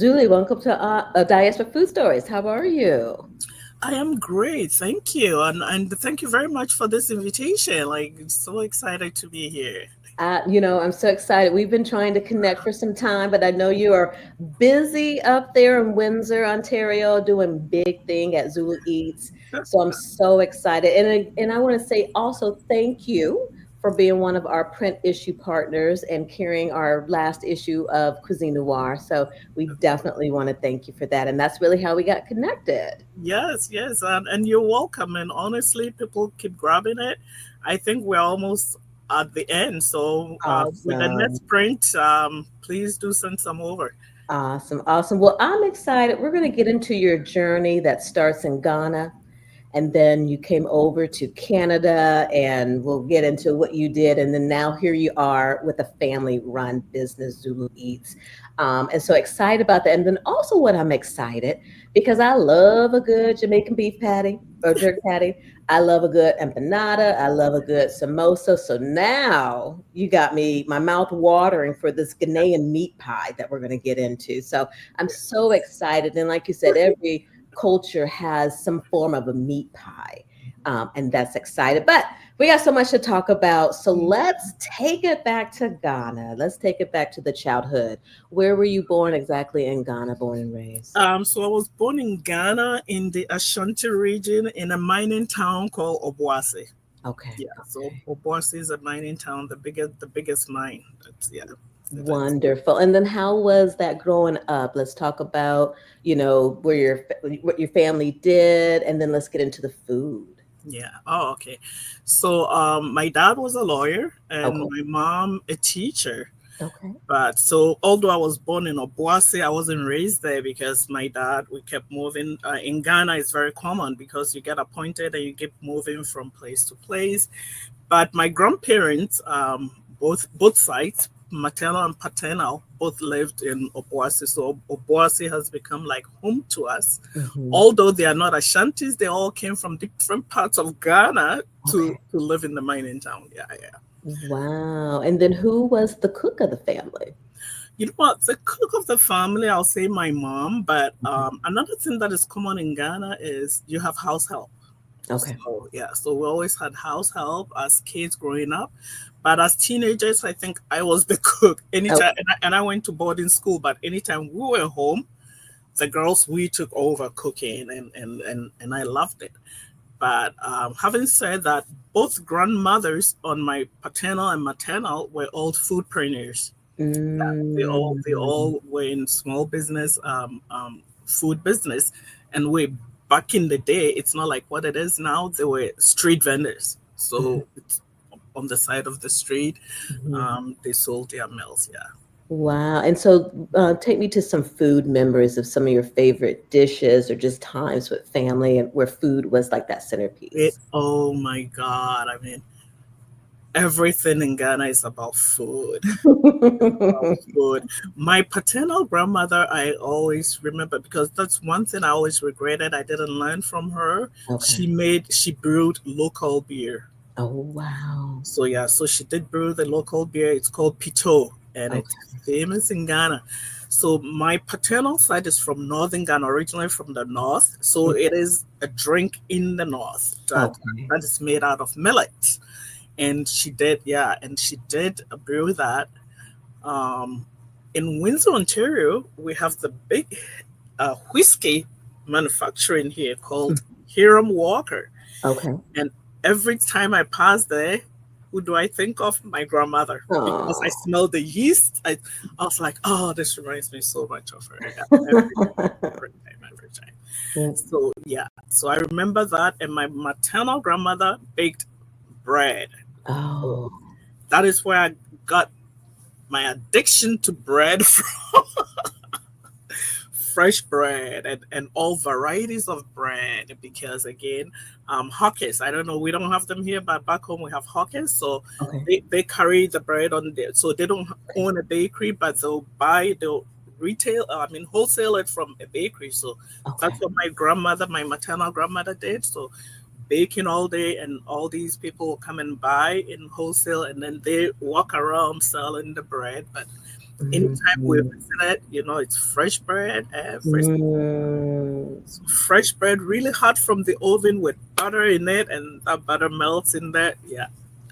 Zule, welcome to Diaspora Food Stories. How are you? I am great, thank you, and thank you very much for this invitation. Like, so excited to be here. I'm so excited. We've been trying to connect for some time, but I know you are busy up there in Windsor, Ontario, doing big thing at Zuleeats. So I'm so excited, and I want to say also thank you for being one of our print issue partners and carrying our last issue of Cuisine Noir. So we definitely want to thank you for that, and that's really how we got connected. Yes, yes, and you're welcome. And honestly, people keep grabbing it. I think we're almost at the end. So with the Awesome. next print, please do send some over. Awesome, awesome. Well, I'm excited. We're going to get into your journey that starts in Ghana, and then you came over to Canada, and we'll get into what you did. And then now here you are with a family-run business, Zulu Eats. And so excited about that. And then also what I'm excited because I love a good Jamaican beef patty or jerk patty. I love a good empanada. I love a good samosa. So now you got me, my mouth watering for this Ghanaian meat pie that we're going to get into. So I'm so excited. And like you said, every culture has some form of a meat pie. And that's excited. But we got so much to talk about. So let's take it back to Ghana. Let's take it back to the childhood. Where were you born exactly in Ghana, born and raised? So I was born in Ghana in the Ashanti region in a mining town called Obuasi. Okay. Yeah, so Okay. Obuasi is a mining town, the biggest mine. That's Wonderful. And then how was that growing up? Let's talk about, where what your family did, and then let's get into the food. Yeah. Oh, okay. So, my dad was a lawyer and Okay. my mom a teacher. Okay. But so, although I was born in Obuasi, I wasn't raised there because my dad, we kept moving. In Ghana, it's very common because you get appointed and you keep moving from place to place. But my grandparents, both sides, maternal and paternal, both lived in Obuasi. So Obuasi has become like home to us. Hmm. Although they are not Ashantis, they all came from different parts of Ghana Okay. to live in the mining town. Yeah, yeah. Wow. And then who was the cook of the family? You know what? The cook of the family, I'll say my mom. But Mhm. another thing that is common in Ghana is you have house help. Okay. So yeah, so we always had house help as kids growing up. But as teenagers, I think I was the cook. Oh, Anytime, and I went to boarding school, but anytime we were home, the girls we took over cooking, and I loved it. But having said that, both grandmothers on my paternal and maternal were all foodpreneurs. Yeah, they all mm, were in small business, food business, and way back in the day, it's not like what it is now. They were street vendors, mhm, so it's on the side of the street. mhm. They sold their meals. Yeah. Wow. And so take me to some food memories of some of your favorite dishes or just times with family and where food was like that centerpiece. Oh my God! I mean, everything in Ghana is about food. Food. My paternal grandmother, I always remember because that's one thing I always regretted. I didn't learn from her. Okay. She brewed local beer. Oh, wow. So yeah, so she did brew the local beer. It's called Pito, and it's Okay. famous in Ghana. So my paternal side is from northern Ghana, originally from the north. So it is a drink in the north Okay. that is made out of millet. And she did, yeah, and she did brew that. Um, in Windsor, Ontario, we have the big whiskey manufacturing here called Hiram Walker. Okay. And every time I pass there, who do I think of? My grandmother. Because I Oh. smell the yeast. I was like, oh, this reminds me so much of her. Yeah, every time, every time. So, yeah. So I remember that. And my maternal grandmother baked bread. So Oh. that is where I got my addiction to bread from. Fresh bread and all varieties of bread because again hawkers, I don't know, we don't have them here, but back home we have hawkers. So Okay. they carry the bread on there, so they don't own a bakery, but they'll retail, I mean wholesale it from a bakery. So Okay. that's what my maternal grandmother did. So baking all day, and all these people will come and buy in wholesale, and then they walk around selling the bread. But Anytime we Mhm. visit it, it's fresh bread every Mm. fresh bread, really hot from the oven with butter in it, and that butter melts in there. Yeah.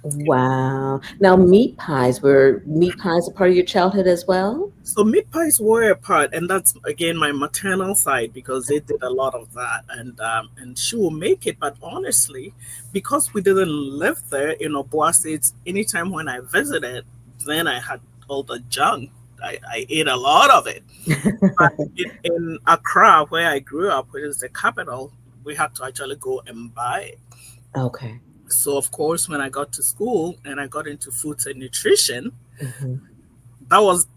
Wow. Now, meat pies a part of your childhood as well? So meat pies were a part, and that's again my maternal side because they did a lot of that, and she will make it. But honestly, because we didn't live there in Obuasi, it's anytime when I visited, then I had all the junk. I ate a lot of it. But in Accra, where I grew up, which is the capital, we had to actually go and buy it. Okay. So of course, when I got to school and I got into foods and nutrition, Mhm. that was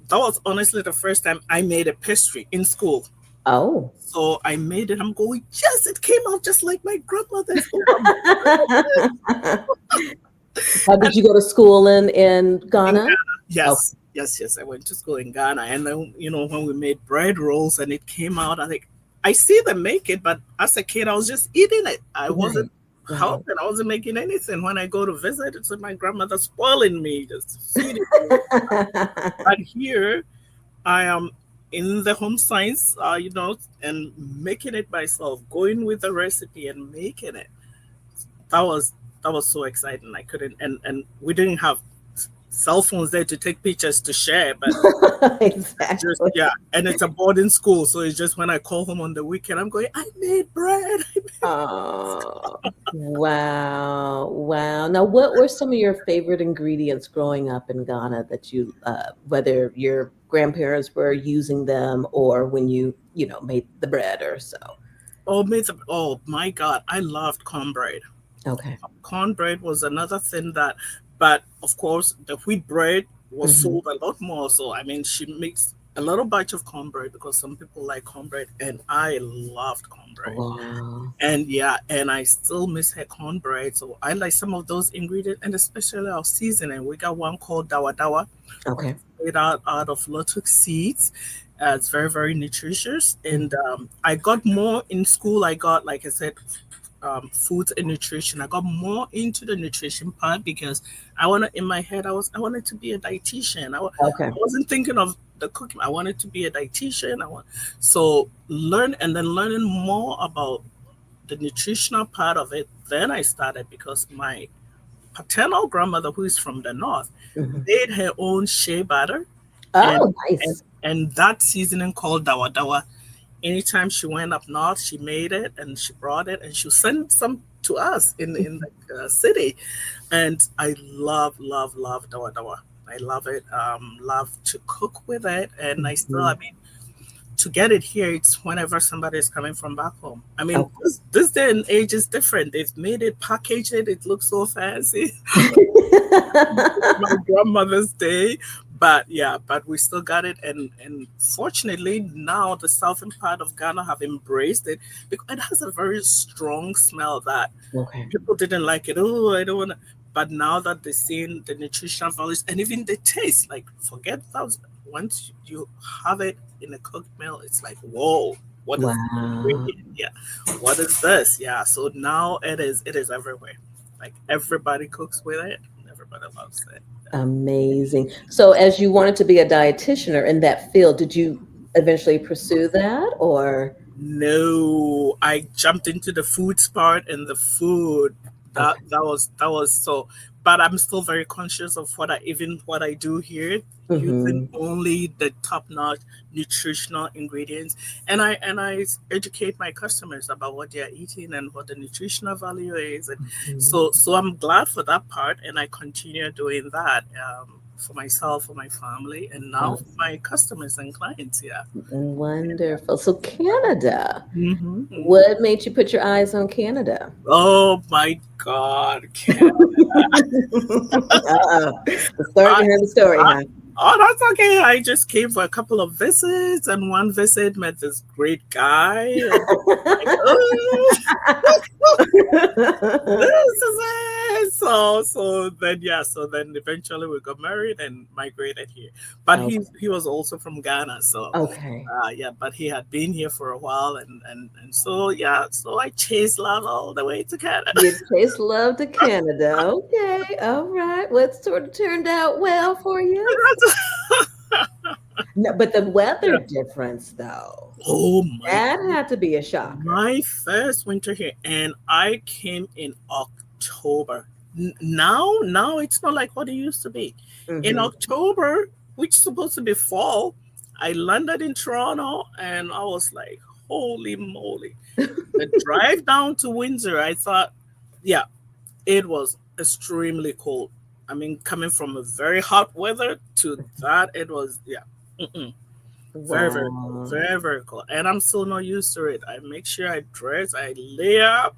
honestly the first time I made a pastry in school. Oh. So I made it. I'm going, yes, it came out just like my grandmother's. Oh, I'm loving How it. did you go to school in In Ghana? Ghana, Okay. yes, yes, yes. I went to school in Ghana, and then when we made bread rolls and it came out, I think I see them make it, but as a kid, I was just eating it. I Right. wasn't Right. helping. I wasn't making anything. When I go to visit, it's my grandmother spoiling me, just feeding me. But here, I am in the home science, and making it myself, going with the recipe and making it. That was that was so exciting. I couldn't, and we didn't have cell phones there to take pictures to share, but just Exactly. yeah. And it's a boarding school, so it's just when I call home on the weekend, I'm going, I made bread. Oh, wow. Wow. Now, what were some of your favorite ingredients growing up in Ghana that whether your grandparents were using them or when made the bread or so? Oh my God, I loved cornbread. Okay. Cornbread was another thing that, but of course, the wheat bread was Hmm. sold a lot more. So, I mean, she makes a little batch of cornbread because some people like cornbread, and I loved cornbread. Wow. And yeah, and I still miss her cornbread. So, I like some of those ingredients, and especially our seasoning. We got one called dawa dawa, which Okay. is made out of lotus seeds. It's very, very nutritious. And Mhm. I got more in school. I got, like I said, food and nutrition. I got more into the nutrition part because in my head I wanted to be a dietitian. Okay. I wasn't thinking of the cooking. I wanted to be a dietitian. So learning more about the nutritional part of it. Then I started because my paternal grandmother, who is from the north, Mhm. made her own shea butter and Oh, and nice. and that seasoning called dawa dawa. Anytime she went up north, she made it and she brought it and she sent some to us in the city. And I love dawa dawa. I love it. Love to cook with it, and I Mhm. mean, to get it here, it's whenever somebody is coming from back home. I mean, Okay. this day and age is different. They've made it, packaged it. It looks so fancy. My grandmother's day. But yeah, but we still got it, and fortunately now the southern part of Ghana have embraced it because it has a very strong smell that Okay. people didn't like it. Oh, I don't want to. But now that they're seeing the nutritional values and even the taste, like forget that. Once you have it in a cooked meal, it's like whoa, what is Wow. ingredient? Yeah, what is this? Yeah, so now it is everywhere. Like everybody cooks with it, and everybody loves it. Amazing. So, as you wanted to be a dietitian or in that field, did you eventually pursue that or? No, I jumped into the food part and the food Okay. that was so. But I'm still very conscious of what I do here, using Hmm. only the top notch nutritional ingredients, and I educate my customers about what they are eating and what the nutritional value is, and Hmm. so I'm glad for that part, and I continue doing that. For myself, for my family, and now for Awesome. my customers and clients. Yeah. Wonderful. So, Canada, Hmm. what made you put your eyes on Canada? Oh my God, Ken. Uh-oh. We're starting I, to hear the story, I, huh? oh, that's okay. I just came for a couple of visits, and one visit met this great guy, and like, oh, this is it. So then eventually we got married and migrated here. But Oh, he was also from Ghana, so okay. yeah. But he had been here for a while, and so yeah. So I chased love all the way to Canada. You taste love to Canada. Okay. All right. What sort of turned out well for you? No, but the weather Yeah. difference, though, Oh my that God. had to be a shocker. My first winter here, and I came in October. Now it's not like what it used to be. In Hmm. October, which is supposed to be fall, I landed in Toronto, and I was like, "Holy moly!" The drive down to Windsor, I thought, yeah, it was extremely cold. I mean, coming from a very hot weather to that, it was, yeah. Mm-mm. Very, very cold. Wow. Very, very cold. And I'm still not used to it. I make sure I dress, I lay up.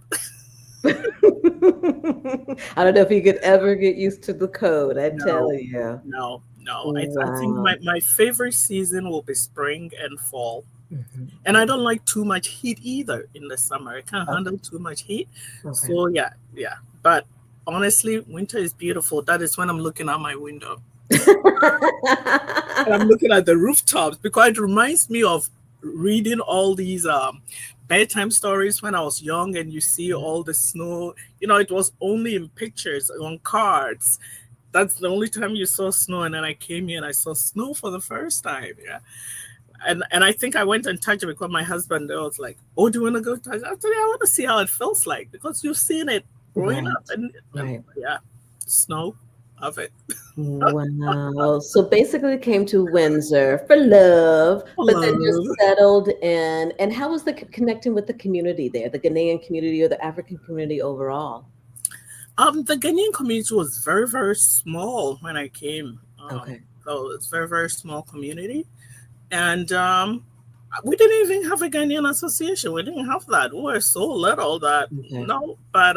I don't know if you could ever get used to the code, I tell No, you. no. I think Wow. my favorite season will be spring and fall. Mhm. And I don't like too much heat either in the summer. I can't Okay. handle too much heat. Okay. So, yeah, yeah. But honestly, winter is beautiful. That is when I'm looking out my window. And I'm looking at the rooftops because it reminds me of reading all these bedtime stories when I was young, and you see all the snow. It was only in pictures on cards. That's the only time you saw snow, and then I came here and I saw snow for the first time. Yeah, and I think I went and touched it because my husband was like, "Oh, do you want to go touch it?" I said, "Yeah, I want to see how it feels like because you've seen it growing Right. up, and Right. yeah, snow of it." Wow. So basically came to Windsor for love, but then Hello. just settled in. And how was the connecting with the community there, the Ghanaian community or the African community overall? The Ghanaian community was very, very small when I came. Okay. So it's very, very small community, and we didn't even have a Ghanaian association. We didn't have that. We were so little that Okay. no. But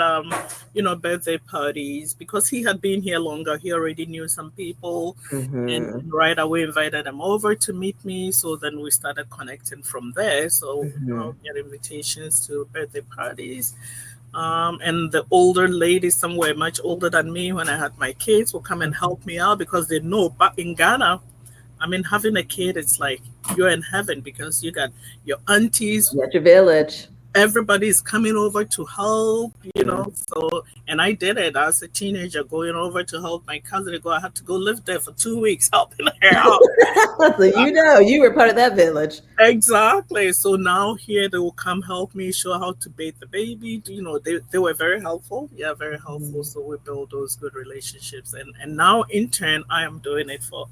birthday parties because he had been here longer. He already knew some people, and Mm-hmm. right away invited them over to meet me. So then we started connecting from there. So Mm-hmm. get invitations to birthday parties, and the older ladies, somewhere much older than me, when I had my kids, will come and help me out because they know back in Ghana, I mean, having a kid, it's like you're in heaven because you got your aunties, At your village. everybody's coming over to help, Mm. So, and I did it as a teenager, going over to help my cousin. I had to go live there for 2 weeks, helping her out. So you were part of that village. Exactly. So now here they will come help me show how to bathe the baby. They were very helpful. Yeah, very helpful. Mhm. So we build those good relationships. And now in turn I am doing it for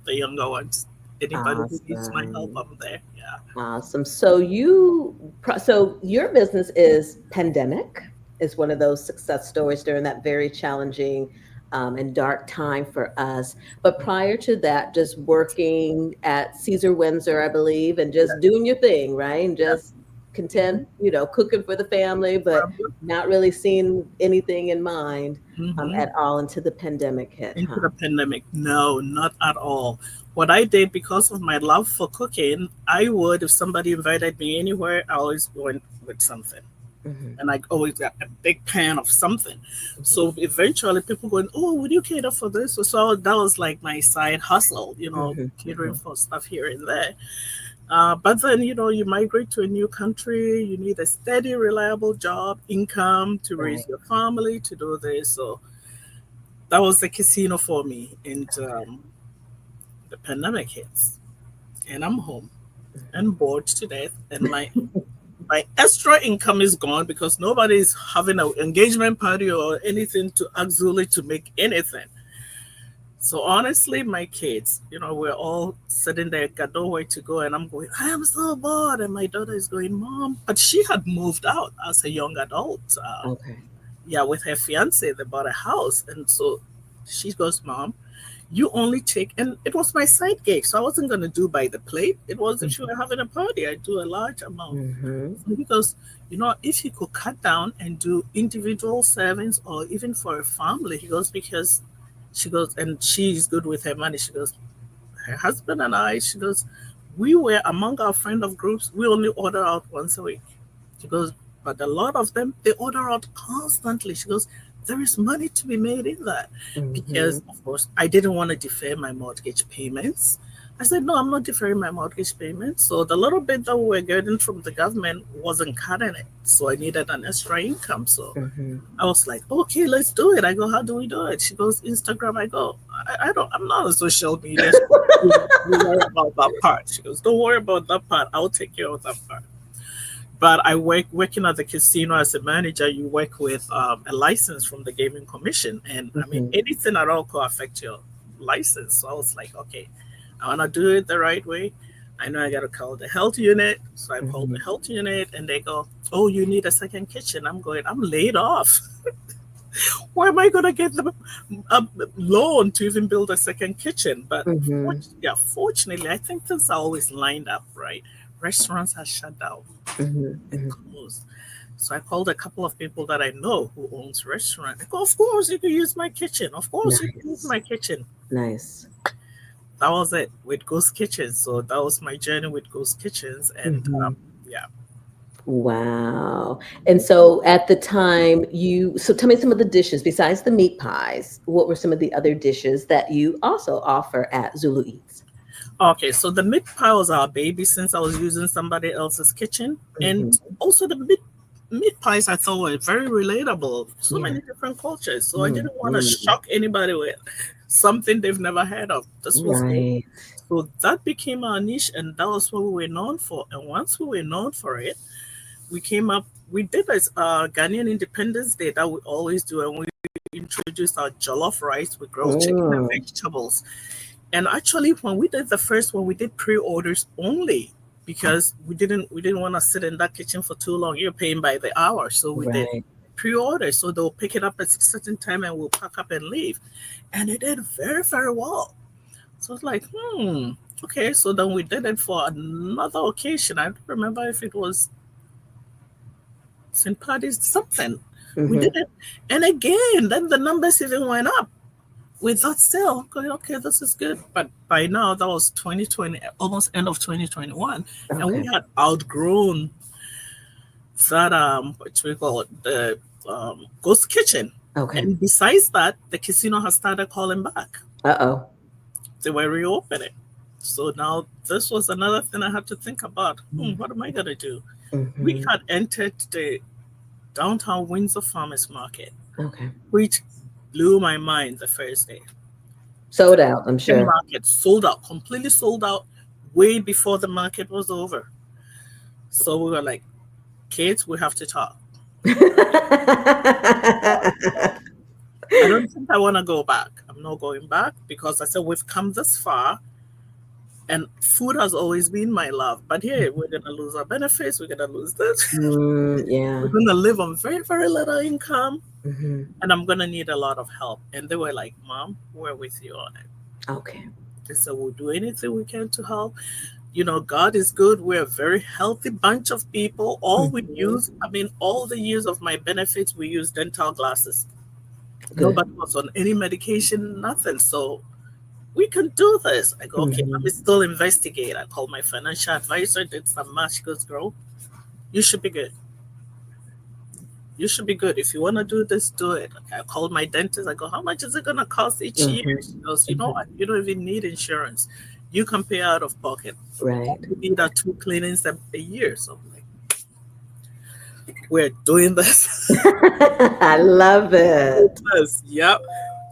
the younger ones. Anybody who needs my help, Awesome. I'm there. Yeah. Awesome. So your business is pandemic is one of those success stories during that very challenging and dark time for us. But prior to that, just working at Caesar Windsor, I believe, and just Yeah. doing your thing, right? And Yeah. just content, cooking for the family, but Problem. not really seeing anything in mind Hmm. at all until the pandemic hit, Into huh? the pandemic. No, not at all. What I did because of my love for cooking, I would, if somebody invited me anywhere, I always went with something. Hmm. And I always got a big pan of something. So eventually people going, "Oh, would you cater for this?" So that was like my side hustle, Hmm. catering Hmm. for stuff here and there. But then, you migrate to a new country, you need a steady, reliable job, income to Right. raise your family, to do this. So that was the casino for me. And the pandemic hits, and I'm home and bored to death. And my extra income is gone because nobody's having an engagement party or anything to ask Zule to make anything. So honestly, my kids, we're all sitting there, got nowhere to go, and I'm going, I am so bored. And my daughter is going, Mom, but she had moved out as a young adult. Okay. Yeah, with her fiance, they bought a house, and so she goes, Mom, you only take, and it was my side gig, so I wasn't going to do by the plate. It was if you were having a party, I do a large amount. Mm-hmm. So he goes, if you could cut down and do individual servings or even for a family, he goes, because she goes, and she's good with her money. She goes, her husband and I, she goes, we were among our friend of groups, we only order out once a week. She goes, but a lot of them, they order out constantly. She goes, there is money to be made in that. Mm-hmm. Because, of course, I didn't want to defer my mortgage payments. I said, no, I'm not deferring my mortgage payment. So the little bit that we were getting from the government wasn't cutting it. So I needed an extra income. So Mm-hmm. I was like, okay, let's do it. I go, how do we do it? She goes, Instagram. I go, I'm not on social media. So don't worry about that part. She goes, don't worry about that part. I'll take care of that part. But I working at the casino as a manager. You work with a license from the gaming commission, and I mean Mm-hmm. anything at all could affect your license. So I was like, okay, I want to do it the right way. I know I got to call the health unit, so I called Mm-hmm. the health unit, and they go, "Oh, you need a second kitchen." I'm going, I'm laid off. Where am I going to get the loan to even build a second kitchen? But Mm-hmm. yeah, fortunately, I think things are always lined up, right? Restaurants are shut down Mm-hmm. and Mm-hmm. closed. So I called a couple of people that I know who owns restaurant. I go, of course you can use my kitchen. Of course you can use Nice. my kitchen. Nice. That was it with Ghost Kitchens. So that was my journey with Ghost Kitchens, and Mm-hmm. yeah. Wow. And so at the time so tell me some of the dishes besides the meat pies. What were some of the other dishes that you also offer at Zulu Eats? Okay, so the meat pie was our baby since I was using somebody else's kitchen, and Mm-hmm. also the meat pies I thought were very relatable. So Yeah. many different cultures. So I didn't want to Mm-hmm. shock anybody with something they've never heard of. This was it. Right. So that became our niche, and that was what we were known for. And once we were known for it, we came up. We did this Ghanaian Independence Day that we always do, and we introduced our jollof rice with grilled chicken and Mm. vegetables. And actually, when we did the first one, we did pre-orders only because we didn't want to sit in that kitchen for too long. You're paying by the hour, so we did Right. pre-order. So they'll pick it up at a certain time, and we'll pack up and leave. And it did very very well. So it's like, okay. So then we did it for another occasion. I don't remember if it was St. Patty's something. We Mm-hmm. did it, and again, then the numbers even went up with that sale. Going, okay, this is good. But by now, that was 2020, almost end of 2021, and we Okay. had outgrown that what we call it, the ghost kitchen. Okay. And besides that, the casino has started calling back. Uh-oh. They were reopening. So now this was another thing I had to think about. What am I gonna do? We Mm-hmm. had entered the downtown Windsor Farmers Market, Okay. which blew my mind the first day. The Sold out, I'm chicken sure. market sold out, completely sold out way before the market was over. So we were like, kids, we have to talk. I don't think I want to go back. I'm not going back because I said we've come this far and food has always been my love. But here we're going to lose our benefits. We're going to lose this. We're Yeah. going to live on very, very little income Hmm. and I'm going to need a lot of help. And they were like, Mom, we're with you on it. Okay. They said, we'll do anything we can to help. You know, God is good. We're a very healthy bunch of people. All we Hmm. use, I mean, all the years of my benefits, we use dental glasses. Good. Nobody was on any medication, nothing. So we can do this. I go, okay, let me Hmm. still investigate. I called my financial advisor, did some match. She goes, girl, you should be good. You should be good. If you want to do this, do it. Okay, I called my dentist. I go, how much is it going to cost each year? Hmm. She goes, you know Hmm. what? You don't even need insurance. You can pay out of pocket. All Right. you need are two cleanings a year. So I'm like, we're doing this. I love it. Yes, yep.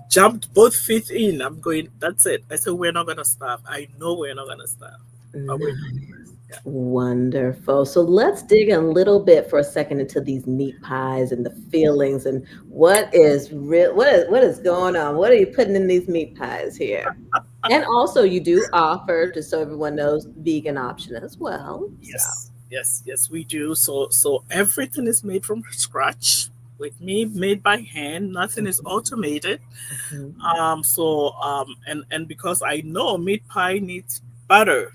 Jumped both feet in. I'm going, that's it. I said, we're not going to stop. I know we're not going to stop. But we're doing this. Yeah. Wonderful. So let's dig a little bit for a second into these meat pies and the feelings and what is real, what is going on? What are you putting in these meat pies here? And also you do offer, just so everyone knows, vegan option as well. So Yes, yes, yes, we do. So everything is made from scratch with me, made by hand. Nothing is automated. mhm. And because I know meat pie needs butter,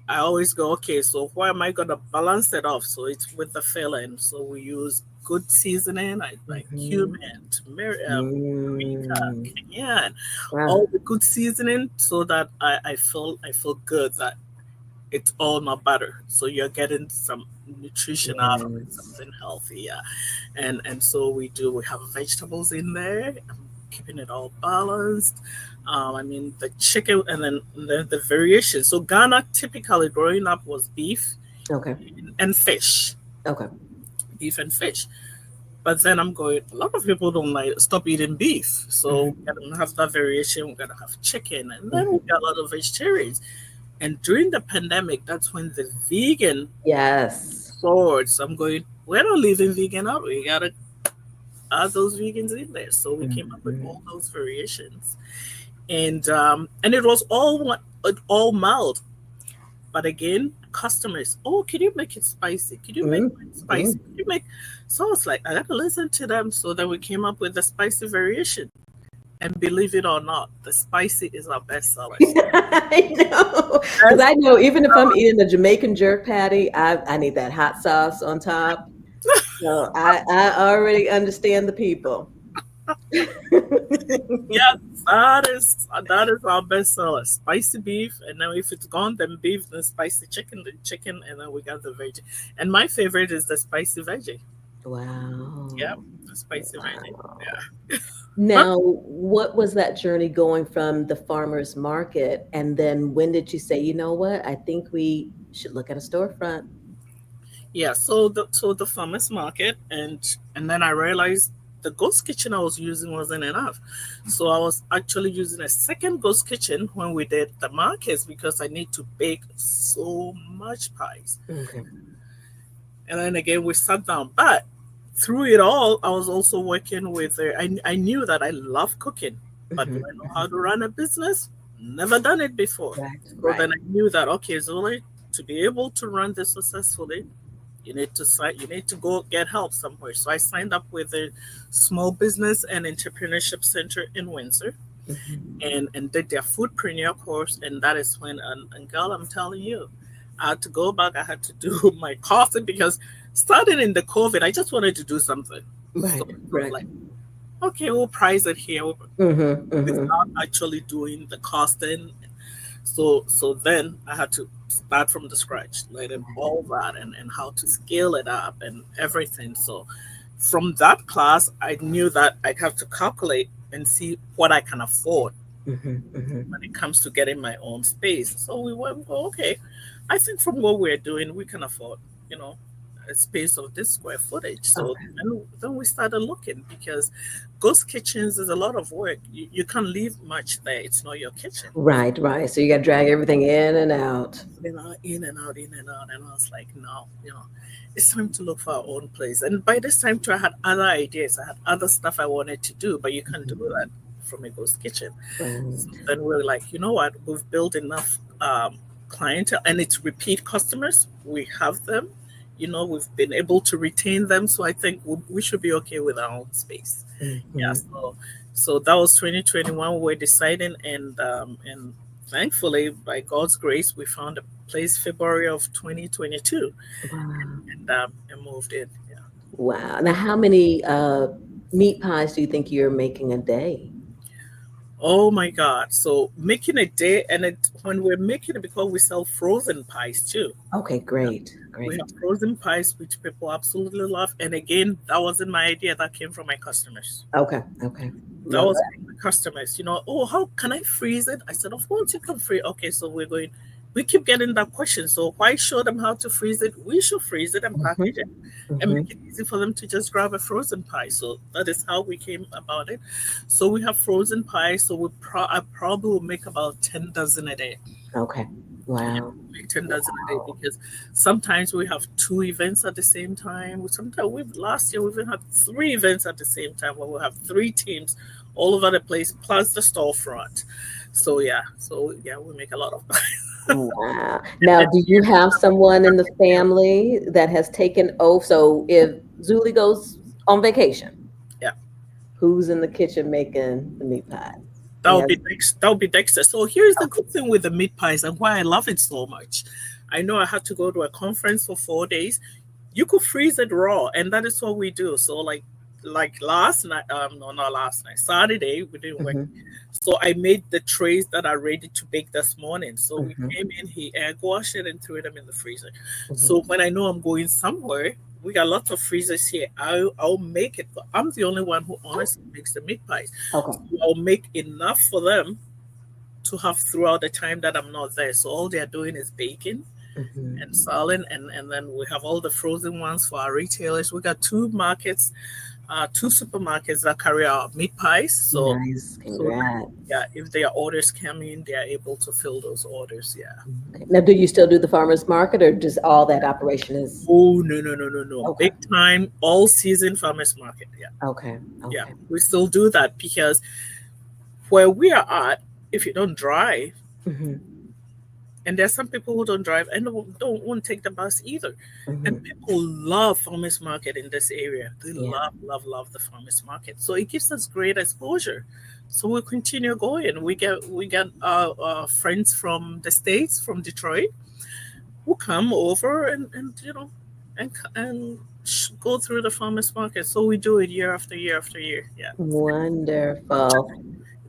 I always go, okay, so why am I gonna balance it off? So it's with the filling. So we use good seasoning, like Mhm. cumin, turmeric, paprika, Mm. cayenne, Wow. all the good seasoning, so that I feel good that it's all not butter. So you're getting some nutrition out of it, Yes. something healthy, yeah. And so we have vegetables in there. keeping it all balanced. I mean, the chicken and then the variation. So Ghana typically growing up was beef Okay. and fish, Okay. beef and fish. But then I'm going, a lot of people don't like stop eating beef. So we gotta have that variation. We gotta have chicken. And then we got a lot of vegetarians. And during the pandemic, that's when the vegan Yes. soared. So I'm going, we're not leaving vegan out. We gotta add those vegans in there. So we came up with all those variations. And it was all mild. But again, customers, oh, can you make it spicy? Can you make it spicy? Can you make so it's like I gotta listen to them. So then we came up with the spicy variation. And believe it or not, the spicy is our best seller. I know. Because I know even if I'm eating a Jamaican jerk patty, I need that hot sauce on top. So I already understand the people. Yeah, that is our best seller. Spicy beef, and then if it's gone, then beef, then spicy chicken, then chicken, and then we got the veggie. And my favorite is the spicy veggie. Wow. Yeah, the spicy veggie. Yeah. Now, what was that journey going from the farmer's market? And then when did you say, you know what, I think we should look at a storefront? Yeah, so the farmers market, and then I realized the ghost kitchen I was using wasn't enough. So I was actually using a second ghost kitchen when we did the markets because I need to bake so much pies. Okay. And then again we sat down. But through it all, I was also working with I knew that I love cooking, but do I know how to run a business? Never done it before. Right. So Right. then I knew that okay, Zule, to be able to run this successfully, you need to go get help somewhere. So I signed up with a small business and entrepreneurship center in Windsor and did their foodpreneur course. And that is when and girl, I'm telling you, I had to go back. I had to do my costing because starting in the COVID, I just wanted to do something. Right. So I was Right. like, okay, we'll price it here without actually doing the costing. So then I had to start from the scratch, learning all that and how to scale it up and everything. So from that class, I knew that I'd have to calculate and see what I can afford when it comes to getting my own space. So we went, well, okay, I think from what we're doing, we can afford, a space of this square footage. So Okay. then we started looking because ghost kitchens is a lot of work. You can't leave much there. It's not your kitchen. Right. Right. So you got to drag everything in and out. In and out, in and out. And I was like, no, it's time to look for our own place. And by this time, too, I had other ideas. I had other stuff I wanted to do, but you can't do that from a ghost kitchen. Right. So then we were like, you know what? We've built enough clientele and it's repeat customers. We have them. We've been able to retain them. So I think we should be okay with our own space. Yeah. So that was 2021. We were deciding, and thankfully, by God's grace, we found a place February of 2022, Wow. and moved in. Yeah. Wow. Now, how many meat pies do you think you're making a day? Oh my God! So making a day, and when we're making it, because we sell frozen pies too. Okay, great. We Great. have frozen pies, which people absolutely love. And again, that wasn't my idea. That came from my customers. Okay. Okay. That Love was that. from the customers. Oh, how can I freeze it? I said, of course you can freeze. Okay, so we keep getting that question. So why show them how to freeze it? We should freeze it and package it and make it easy for them to just grab a frozen pie. So that is how we came about it. So we have frozen pie. So I probably will make about 10 dozen a day. Okay. Wow. Make 10 dozen a day because sometimes we have 2 events at the same time. Sometimes last year we even had 3 events at the same time where we have 3 teams all over the place plus the storefront. So yeah, we make a lot of Wow. Now, do you have someone in the family that has taken over? So if Zule goes on vacation, yeah. who's in the kitchen making the meat pie? That Yes. would be Dexter. So here's the good thing with the meat pies and why I love it so much. I know I had to go to a conference for 4 days. You could freeze it raw, and that is what we do. So like last night, no, not last night, Saturday we didn't work. So I made the trays that are ready to bake this morning. So we came in, he air washed it and threw them in the freezer. So when I know I'm going somewhere, we got lots of freezers here. I'll make it. I'm the only one who honestly makes the meat pies. Okay. So I'll make enough for them to have throughout the time that I'm not there. So all they're doing is baking and selling, and then we have all the frozen ones for our retailers. We got two supermarkets that carry our meat pies. So, Nice. so Congrats. yeah, if their orders come in, they are able to fill those orders. Yeah. Okay. Now, do you still do the farmers market, or just all that operation is? Oh no! Okay. Big time, all season farmers market. Yeah, Okay. yeah. Okay. We still do that because where we are at, if you don't drive, Mm-hmm. and there's some people who don't drive and don't want to take the bus either. Mm-hmm. And people love farmers market in this area. They Yeah. love the farmers market. So it gives us great exposure. So we'll continue going. We get friends from the States, from Detroit, who come over and go through the farmers market. So we do it year after year after year. Yeah. Wonderful.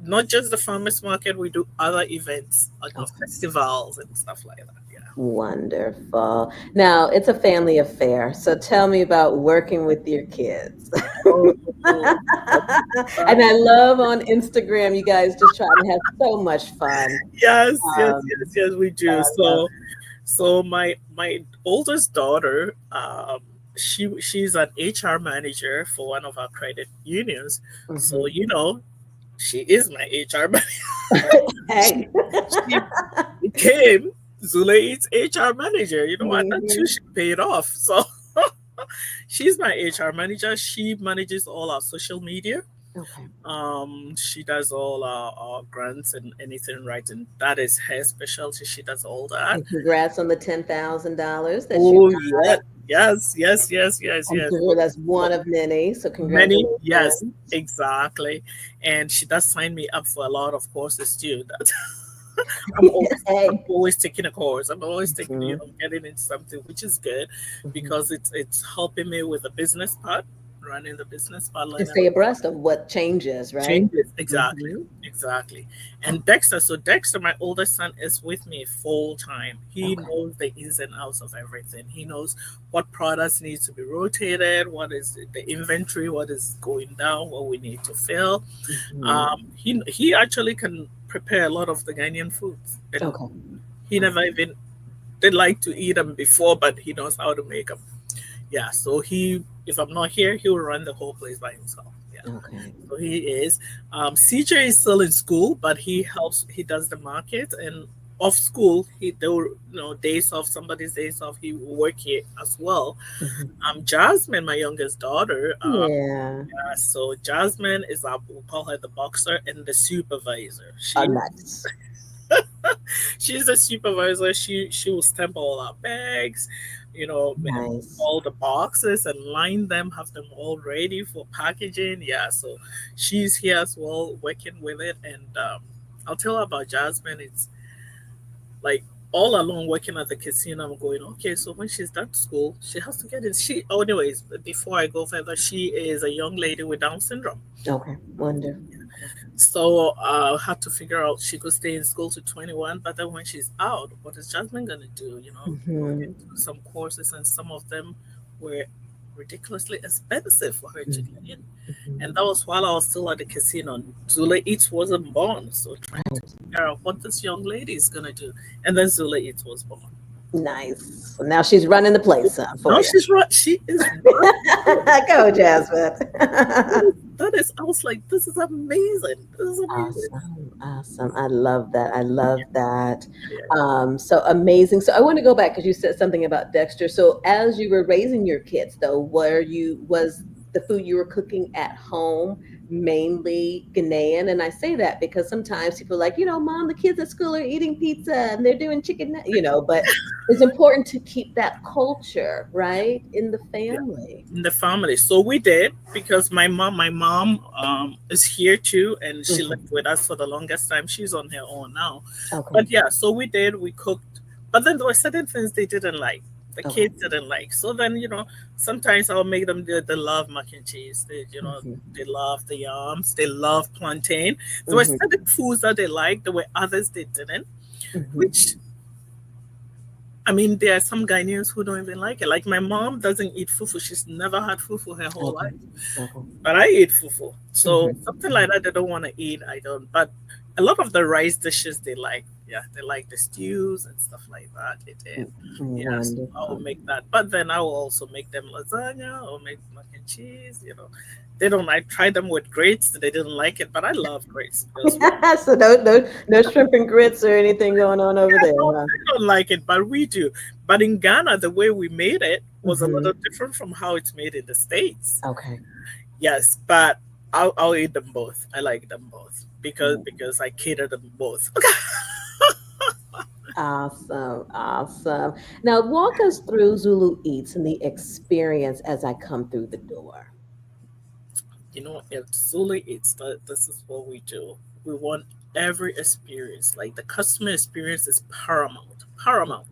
Not just the farmers market, we do other events, Okay. festivals and stuff like that. Yeah. Wonderful. Now, it's a family affair. So tell me about working with your kids. Oh, And I love on Instagram, you guys just try to have so much fun. yes, Um, we do. I love So my oldest daughter, she's an HR manager for one of our credit unions. it. So she is my HR manager. Hey. She became Zuleeats HR manager. I thought Mhm. she paid off. So she's my HR manager. She manages all our social media. Okay. She does all our grants and anything writing. That is her specialty. She does all that. And congrats on the $10,000 that Oh you yeah, got. yes. I'm sure that's one of many. So Many, yes, congratulations. exactly. And she does sign me up for a lot of courses too. I'm always Hey. I'm always taking a course. I'm always taking, Mhm. getting into something, which is good Mhm. because it's helping me with the business part, running the business part, And learning stay abreast of what changes, right? changes. Exactly. Mhm. Exactly. And Dexter, my oldest son, is with me full time. He Okay. knows the ins and outs of everything. He knows what products need to be rotated, what is the inventory, what is going down, what we need to fill. Mhm. He actually can prepare a lot of the Ghanaian foods, and Okay. he never even did like to eat them before, but he knows how to make them. Yeah, so if I'm not here, he'll run the whole place by himself. Yeah, Okay. so he is. CJ is still in school, but he helps. He does the market, and off school, there were days off. Somebody's days off. He will work here as well. Mhm. Jasmine, my youngest daughter. Yeah. So Jasmine is we'll call her the boxer and the supervisor. Oh, nice. She's the supervisor. She will stamp all our bags, Nice. all the boxes and line them, have them all ready for packaging. Yeah, so she's here as well, working with it. And I'll tell her about Jasmine. It's like all along working at the casino. I'm going, okay, so when she's done school, she has to get it. Anyways, before I go further, she is a young lady with Down syndrome. Okay. Wonderful. So I had to figure out she could stay in school to 21, but then when she's out, what is Jasmine gonna do? Go Mhm. into some courses, and some of them were ridiculously expensive for her to get in. And Mhm. that was while I was still at the casino. Zuleeats wasn't born, so trying to Right. figure out what this young lady is gonna do. And then Zuleeats was born. Nice. So now she's running the place for Now you. she's right. She is right. Go, Jasmine. That is. I was like, this is amazing. This is amazing. Awesome. Awesome. I love that. I love that. Yeah. So amazing. So I want to go back because you said something about Dexter. So as you were raising your kids, though, was the food you were cooking at home mainly Ghanaian? And I say that because sometimes people are like, Mom, the kids at school are eating pizza and they're doing chicken, but it's important to keep that culture, right, in the Yeah. family. In the family. So we did because my mom is here too, and she lived Mhm. with us for the longest time. She's on her own now. Okay. But yeah, so we cooked. But then there were certain things they didn't like. The Okay. kids didn't like. So then, sometimes I'll make them they love mac and cheese. Mhm. They love the yams, they love plantain. There were Mhm. certain foods that they liked, there were others they didn't, Mhm. which I mean, there are some Ghanaians who don't even like it. Like my mom doesn't eat fufu. She's never had fufu her whole Okay. life. Okay. But I eat fufu. So something like Mhm. that they don't want to eat, I don't. But a lot of the rice dishes they like. Yeah, they like the stews and stuff like that. They did. Yeah, so I will Wonderful. make that. But then I will also make them lasagna or make mac and cheese, you know. They don't I tried them with grits, they didn't like it, but I love grits because we So no shrimp and grits or anything going on over there, don't, huh? they don't like it, but we do. But in Ghana, the way we made it was a little Hmm. different from how it's made in the States. Okay. Yes, but I'll eat them both. I like them both because I cater them both. Awesome. Awesome. Now walk us through Zulu Eats and the experience as I come through the door. You know, if Zule Eats, this is what we do. We want every experience, like the customer experience is paramount. Paramount.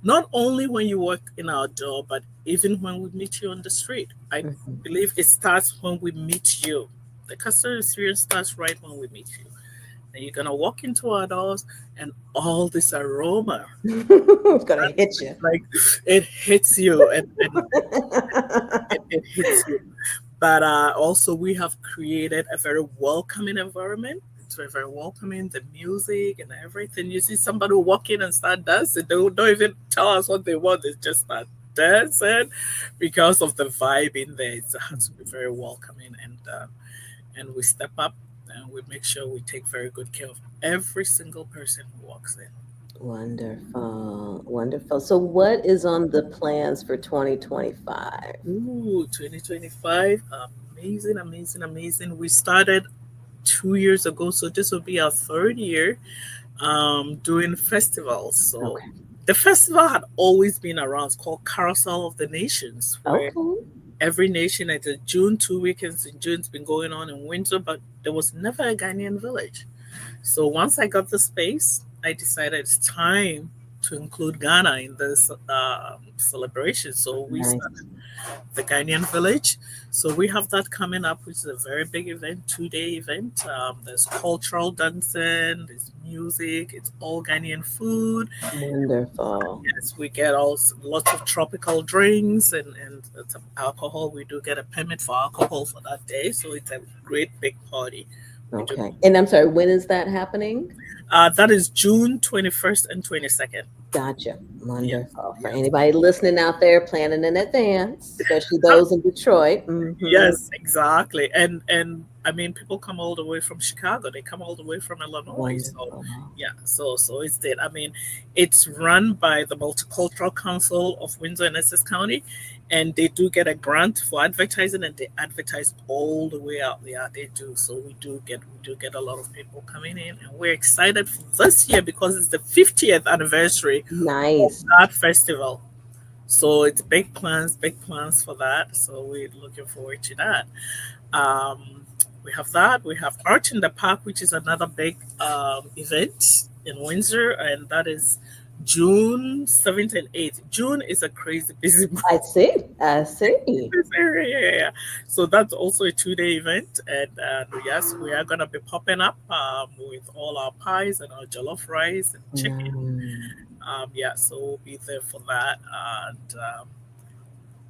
Not only when you walk in our door, but even when we meet you on the street. I Mhm. believe it starts when we meet you. The customer experience starts right when we meet you. And you're gonna walk into our doors and all this aroma, It's gonna hit you. like it hits you and it hits you. But also, we have created a very welcoming environment. It's very, very welcoming. The music and everything. You see somebody walk in and start dancing. They don't even tell us what they want. They just start dancing because of the vibe in there. It has to be very welcoming, and we step up and we make sure we take very good care of every single person who walks in. Wonderful. Wonderful. So what is on the plans for 2025? Ooh, 2025. Amazing, amazing, amazing. We started 2 years ago, so this will be our third year doing festivals. So Okay. the festival had always been around. It's called Carousel of the Nations, where Okay. every nation at the June 2 weekends in June has been going on in Windsor, but there was never a Ghanaian village. So once I got the space, I decided it's time to include Ghana in this celebration. So we Nice. started the Ghanaian village. So we have that coming up, which is a very big event, 2 day event. There's cultural dancing, there's music, it's all Ghanaian food. Wonderful. Yes, we get also lots of tropical drinks and some alcohol. We do get a permit for alcohol for that day, so it's a great big party. We do. Okay. And I'm sorry, when is that happening? That is June 21st and 22nd. Gotcha. Yes, Wonderful. For yes. anybody listening out there planning in advance, especially those in Detroit. Yes, exactly. And I mean, people come all the way from Chicago. They come all the way from Illinois. So Wonderful. yeah, so it's that. I mean, it's run by the Multicultural Council of Windsor and Essex County, and they do get a grant for advertising, and they advertise all the way out. Yeah, they do. So we do get a lot of people coming in, and we're excited for this year because it's the 50th anniversary of Nice. that festival. So it's big plans for that. So we're looking forward to that. Um, we have that. We have Art in the Park, which is another big event in Windsor, and that is June 7th and 8th. June is a crazy busy month. I see. I see. Yeah. So that's also a 2 day event, and yes, we are gonna be popping up with all our pies and our jollof rice and chicken. Mm. Yeah, so we'll be there for that,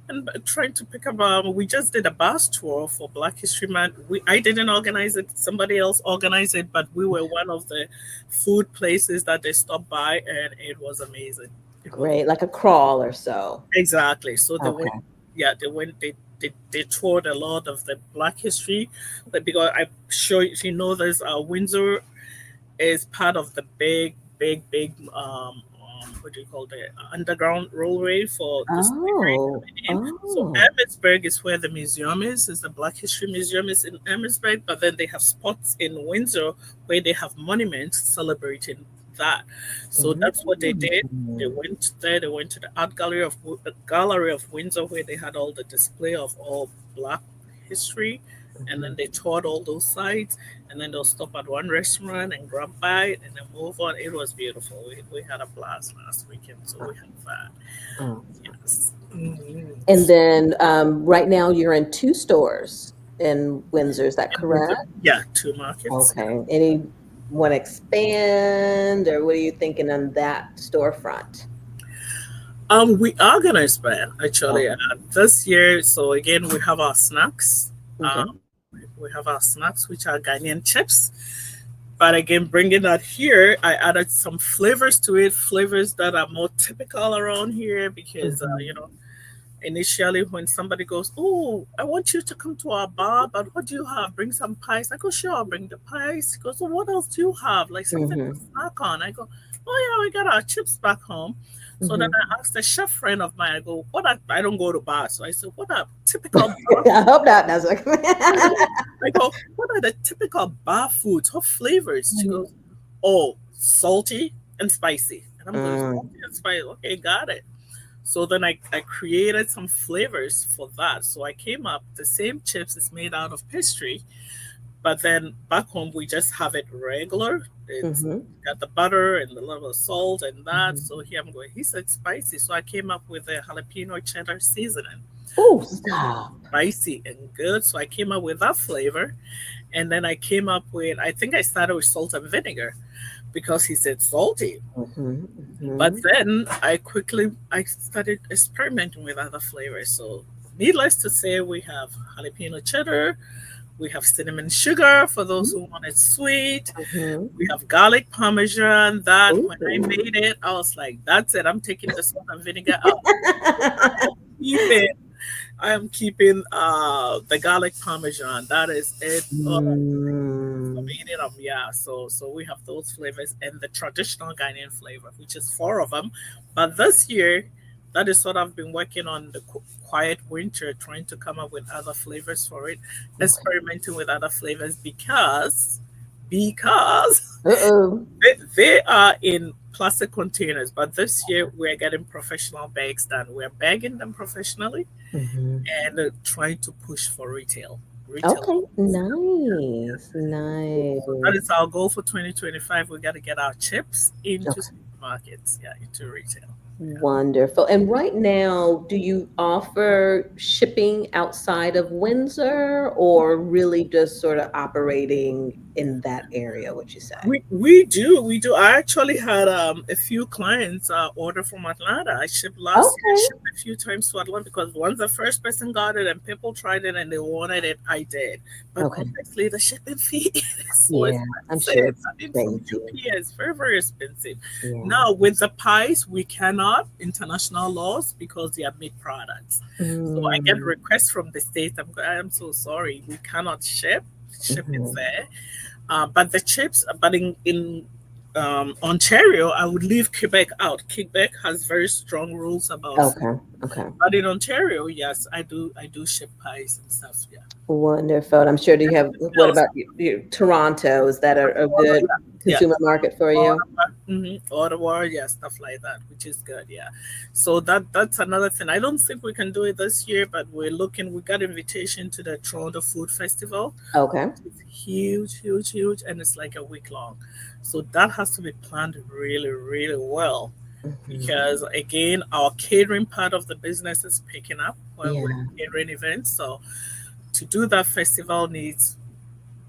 and trying to pick up. We just did a bus tour for Black History Month. I didn't organize it; somebody else organized it, but we were one of the food places that they stopped by, and it was amazing. It was Great. Like a crawl or so. exactly. So they went, Okay. yeah, they went. They toured a lot of the Black history, but because I'm sure if you know this, Windsor is part of the big, what do you call the underground railway for the slavery Oh. coming in. So Oh. Emmitsburg is where the museum is the Black History Museum is in Emmitsburg, but then they have spots in Windsor where they have monuments celebrating that. So that's what they did. They Mm. went there. They went to the art gallery of Windsor where they had all the display of all Black history, and then Mhm. they toured all those sites, and then they'll stop at one restaurant and grab bite and then move on. It was beautiful. We had a blast last weekend, so we had that. Oh. Yes. Mhm. And then right now you're in two stores in Windsor. Is that And with correct? yeah, two markets. Okay. Any want to expand or what are you thinking on that storefront? We are gonna expand actually Okay. this year. So again, we have our snacks. Okay. We have our snacks, which are Ghanaian chips. But again, bringing that here, I added some flavors to it, flavors that are more typical around here because Mhm. initially when somebody goes, "Oh, I want you to come to our bar, but what do you have? Bring some pies." I go, "Sure, I'll bring the pies." He goes, "So what else do you have? Like something to Mhm. snack on?" I go, "Oh yeah, we got our chips back home." So then Mhm. I asked a chef friend of mine, I go, I don't go to bars. So I said, "What are typical bar I hope not. That's okay. I go, what are the typical bar foods? What flavors?" She Mhm. goes, "Oh, salty and spicy." And I'm going, Mm. "Salty and spicy. Okay, got it." So then I created some flavors for that. So I came up, the same chips is made out of pastry, but then back home we just have it regular. It's Mhm. got the butter and a little salt and that. Mhm. So here I'm going, he said spicy. So I came up with a jalapeno cheddar seasoning. Oh, stop. Spicy and good. So I came up with that flavor. And then I came up with, I think I started with salt and vinegar because he said salty. Mhm. But Mhm. then I started experimenting with other flavors. So needless to say, we have jalapeno cheddar, we have cinnamon sugar for those who want it sweet. Mhm. We have garlic parmesan. That when I Ooh. made it, I was like, "That's it. I'm taking the salt and vinegar out. Keeping I am keeping the garlic parmesan. That is it. Oh, Mm. eating them, yeah. So we have those flavors and the traditional Ghanaian flavor, which is four of them. But this year, that is what I've been working on the quiet winter, trying to come up with other flavors for it, Okay. experimenting with other flavors because Uh-oh. they are in plastic containers. But this year we're getting professional bags done. We're bagging them professionally Mhm. and trying to push for retail. Okay. Nice. Nice. So that is our goal for 2025. We got to get our chips into Okay. supermarkets, yeah, into retail. Yeah. Wonderful. And right now, do you offer shipping outside of Windsor or really just sort of operating in that area, would you say? We do. I actually had a few clients order from Atlanta. I shipped last year. I Okay. shipped a few times to Atlanta because once the first person got it and people tried it and they wanted it, I did. But Okay. obviously the shipping fee is so Yeah, I'm sure expensive. it's I mean, from crazy. UPS, very very expensive. Yeah. Now with the pies, we cannot international laws because they are meat products. So I get Mm. requests from the states. I'm so sorry, we cannot ship it Mhm. there. But the chips, but in Ontario, I would leave Quebec out. Quebec has very strong rules about food. Okay. Okay. But in Ontario, yes, I do ship pies and stuff. Yeah. Wonderful. And I'm sure do you have, what Else, about Toronto? Is that a good yeah. consumer market for you? Ottawa, yeah, stuff like that, which is good, yeah. So that's another thing. I don't think we can do it this year, but we're looking. We got invitation to the Toronto Food Festival. Okay. It's huge, huge, huge, and it's like a week long. So that has to be planned really, really well Mhm. because again, our catering part of the business is picking up when we're Yeah. catering events. So to do that festival needs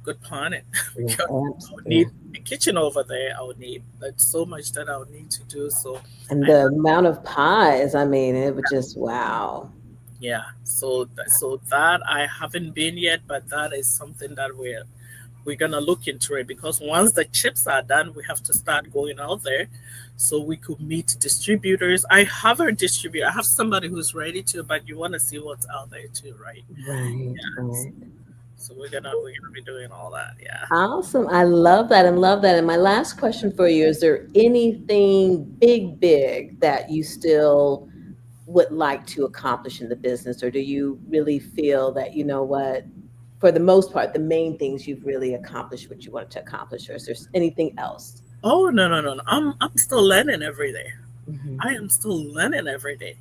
good planning Yeah. because I would Yeah. need a kitchen over there. I would need like so much that I would need to do. So And I the amount of pies, I mean, it would just, wow. yeah. So that I haven't been yet, but that is something that we're gonna look into it because once the chips are done, we have to start going out there so we could meet distributors. I have a distributor. I have somebody who's ready to, but you want to see what's out there too, right? Right, Yeah. right. So we're gonna be doing all that. Yeah. Awesome. I love that and love that. And my last question for you, is there anything big, big that you still would like to accomplish in the business? Or do you really feel that, you know what, for the most part, the main things you've really accomplished what you wanted to accomplish? Or is there anything else? Oh no no no no! I'm still learning every day. Hmm. I am still learning every day.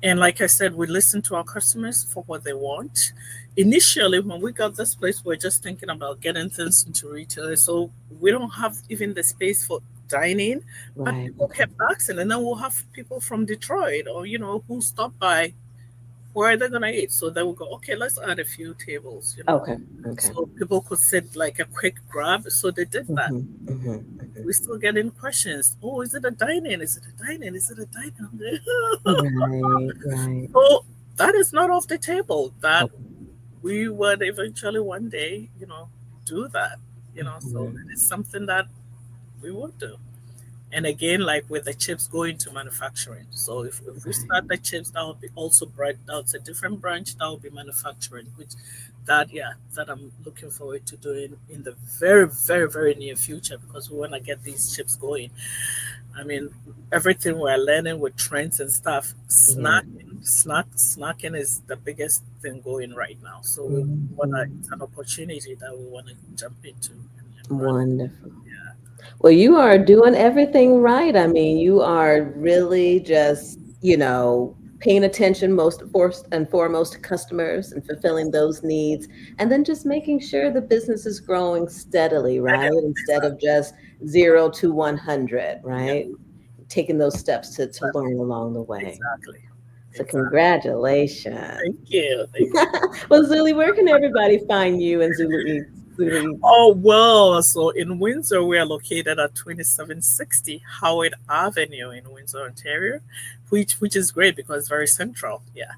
And like I said, we listen to our customers for what they want. Initially, when we got this place, we're just thinking about getting things into retail. So we don't have even the space for dining. But Right. people Okay. kept asking, and then we'll have people from Detroit or who stop by where are they gonna eat? So they will go, okay, let's add a few tables, Okay. Okay. so people could sit like a quick grab. So they did that. Hmm. Hmm. We still getting questions. Oh, is it a dine-in? Is it a dine-in? Is it a dine-in? I'm Right. Right. so that is not off the table. That Okay. we would eventually one day, do that. So Mhm. it is something that we would do. And again, like with the chips going to manufacturing. So if we Right. start the chips, that will be also bright. That's a different branch that will be manufacturing, which that yeah, that I'm looking forward to doing in the very, very, very near future because we want to get these chips going. I mean, everything we're learning with trends and stuff, Yeah. snacking is the biggest thing going right now. So we want to, it's Mhm. an opportunity that we want to jump into and run. Wonderful. Well, you are doing everything right. I mean, you are really just, paying attention most first and foremost to customers and fulfilling those needs, and then just making sure the business is growing steadily, right? Instead of Exactly. just 0 to 100, Yeah, right? Taking those steps to exactly. learn along the way. Exactly. So Exactly. congratulations. Thank you. Thank you. Well, Zuli, where can everybody find you and Zulu Eats? Zulu Eats. Oh, well, so in Windsor, we are located at 2760 Howard Avenue in Windsor, Ontario, which is great because it's very central. Yeah.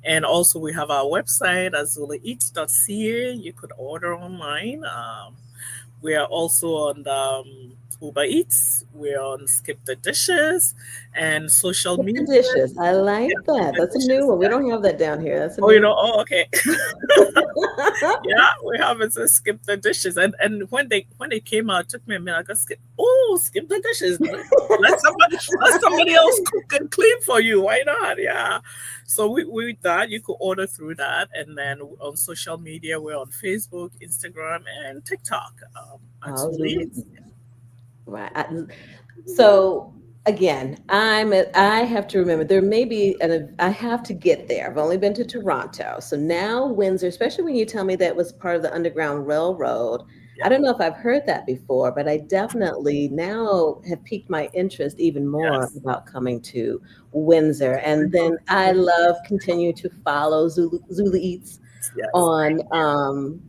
And also, we have our website at zuleeats.ca. You could order online. We are also on Uber Eats. We're on Skip the Dishes and social With the media. dishes. I Yeah, like Skip that. the That's a new Dishes. one. We Yeah. don't have that down here. That's a Oh, new oh, okay. one. Yeah, we haven't to skip the dishes. And when they came out, it took me a minute. I got skip. Oh, skip the dishes. Let somebody else cook and clean for you. Why not? Yeah. So with that, you could order through that, and then on social media, we're on Facebook, Instagram, and TikTok. At Oh, Zulu Zuleeats. Eats. Right. So again, I have to remember there may be I have to get there. I've only been to Toronto. So now Windsor, especially when you tell me that was part of the Underground Railroad. I Yeah. don't know if I've heard that before, but I definitely now have piqued my interest even more Yes. about coming to Windsor. And then I love continue to follow Zulu Eats Yes. on Thank you.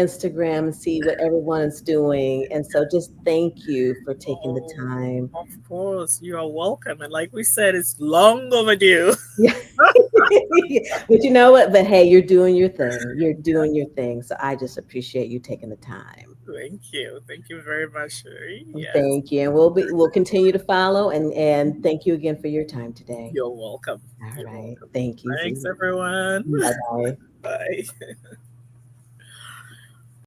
Instagram and see what everyone is doing. And so just thank you for taking the Oh, time. of course. You are welcome. And like we said, it's long overdue. Yeah. But you know what? But hey, you're doing your thing. You're doing your thing. So I just appreciate you taking the time. Thank you. Thank you very much, Sherry. Yes. Thank you. And we'll continue to follow and thank you again for your time today. You're welcome. All You're right. welcome. Thank you, Thanks, Zulu. everyone. Bye bye. Bye.